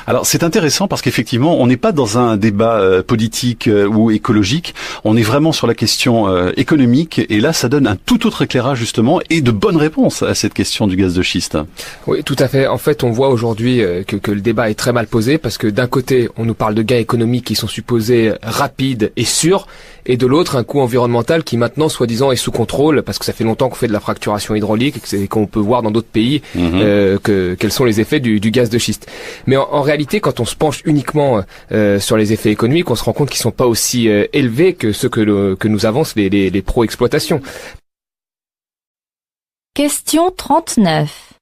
Alors c'est intéressant parce qu'effectivement, on n'est pas dans un débat politique ou écologique, on est vraiment sur la question économique et là ça donne un tout autre éclairage justement et de bonnes réponses à cette question du gaz de schiste. Oui, tout à fait. En fait, on voit aujourd'hui que le débat est très mal posé parce que d'un côté, on nous parle de gains économiques qui sont supposés rapides et sûrs et de l'autre, un coût environnemental qui maintenant, soi-disant, est sous contrôle parce que ça fait longtemps qu'on fait de la fracturation hydraulique et qu'on peut voir dans d'autres pays quels sont les effets du gaz de schiste. Mais en réalité, quand on se penche uniquement sur les effets économiques, on se rend compte qu'ils sont pas aussi élevés que ceux que nous avancent les pro-exploitations. Question 39.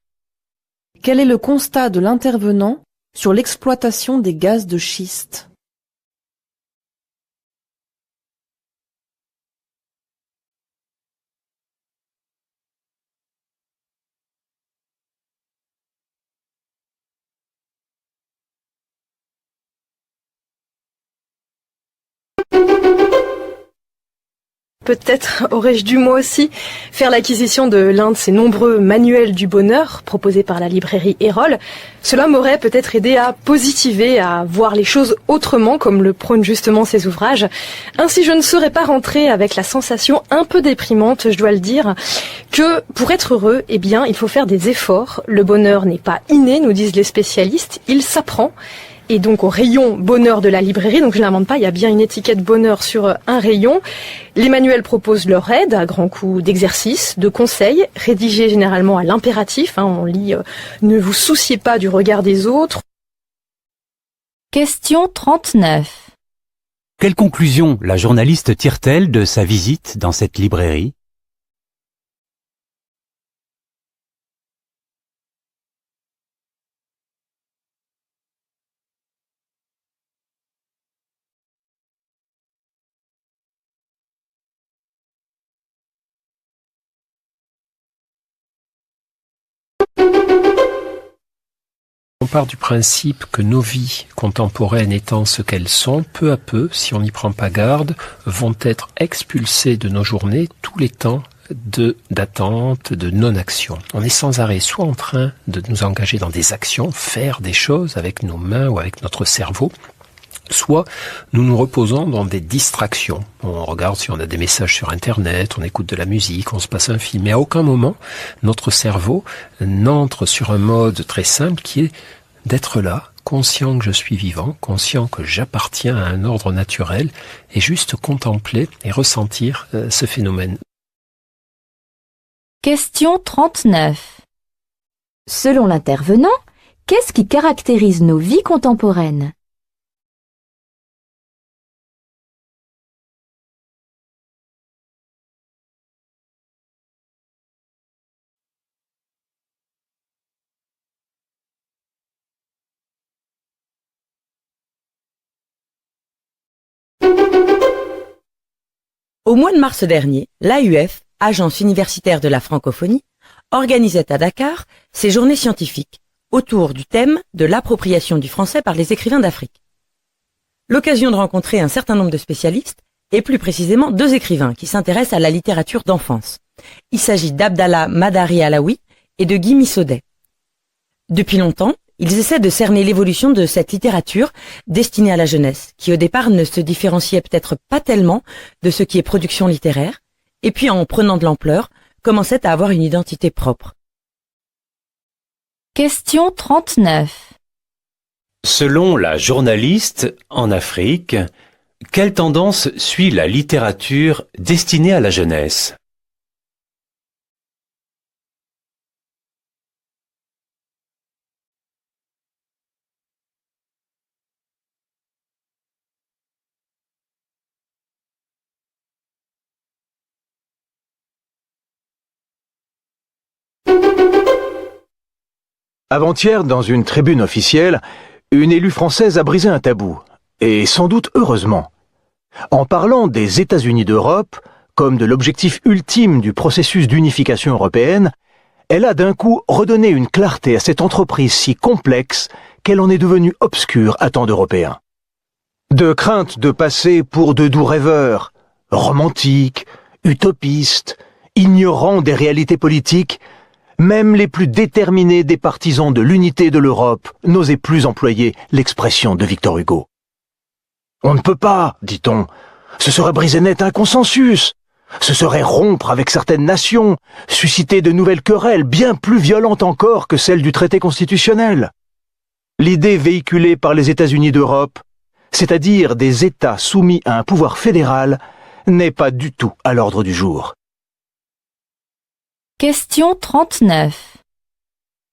Quel est le constat de l'intervenant sur l'exploitation des gaz de schiste? Peut-être aurais-je dû moi aussi faire l'acquisition de l'un de ces nombreux manuels du bonheur proposés par la librairie Erol. Cela m'aurait peut-être aidé à positiver, à voir les choses autrement comme le prônent justement ces ouvrages. Ainsi je ne serais pas rentrée avec la sensation un peu déprimante, je dois le dire, que pour être heureux, eh bien, il faut faire des efforts. Le bonheur n'est pas inné, nous disent les spécialistes, il s'apprend. Et donc au rayon bonheur de la librairie, donc je n'invente pas, il y a bien une étiquette bonheur sur un rayon. Les manuels proposent leur aide à grands coups d'exercices, de conseils, rédigés généralement à l'impératif. On lit ne vous souciez pas du regard des autres. Question 39. Quelle conclusion la journaliste tire-t-elle de sa visite dans cette librairie ? On part du principe que nos vies contemporaines étant ce qu'elles sont, peu à peu, si on n'y prend pas garde, vont être expulsées de nos journées tous les temps d'attente, de non-action. On est sans arrêt soit en train de nous engager dans des actions, faire des choses avec nos mains ou avec notre cerveau, soit nous nous reposons dans des distractions. On regarde si on a des messages sur Internet, on écoute de la musique, on se passe un film. Mais à aucun moment, notre cerveau n'entre sur un mode très simple qui est d'être là, conscient que je suis vivant, conscient que j'appartiens à un ordre naturel et juste contempler et ressentir ce phénomène. Question 39. Selon l'intervenant, qu'est-ce qui caractérise nos vies contemporaines ? Au mois de mars dernier, l'AUF, Agence universitaire de la francophonie, organisait à Dakar ses journées scientifiques autour du thème de l'appropriation du français par les écrivains d'Afrique. L'occasion de rencontrer un certain nombre de spécialistes et plus précisément 2 écrivains qui s'intéressent à la littérature d'enfance. Il s'agit d'Abdallah Madari Alaoui et de Guy Missaudet. Depuis longtemps, ils essaient de cerner l'évolution de cette littérature destinée à la jeunesse, qui au départ ne se différenciait peut-être pas tellement de ce qui est production littéraire, et puis en prenant de l'ampleur, commençait à avoir une identité propre. Question 39. Selon la journaliste, en Afrique, quelle tendance suit la littérature destinée à la jeunesse ? Avant-hier, dans une tribune officielle, une élue française a brisé un tabou, et sans doute heureusement. En parlant des États-Unis d'Europe, comme de l'objectif ultime du processus d'unification européenne, elle a d'un coup redonné une clarté à cette entreprise si complexe qu'elle en est devenue obscure à tant d'Européens. De crainte de passer pour de doux rêveurs, romantiques, utopistes, ignorants des réalités politiques, Même les plus déterminés des partisans de l'unité de l'Europe n'osaient plus employer l'expression de Victor Hugo. On ne peut pas, dit-on, ce serait briser net un consensus, ce serait rompre avec certaines nations, susciter de nouvelles querelles bien plus violentes encore que celles du traité constitutionnel. L'idée véhiculée par les États-Unis d'Europe, c'est-à-dire des États soumis à un pouvoir fédéral, n'est pas du tout à l'ordre du jour. Question 39.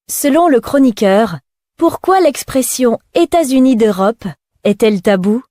Selon le chroniqueur, pourquoi l'expression États-Unis d'Europe est-elle taboue ?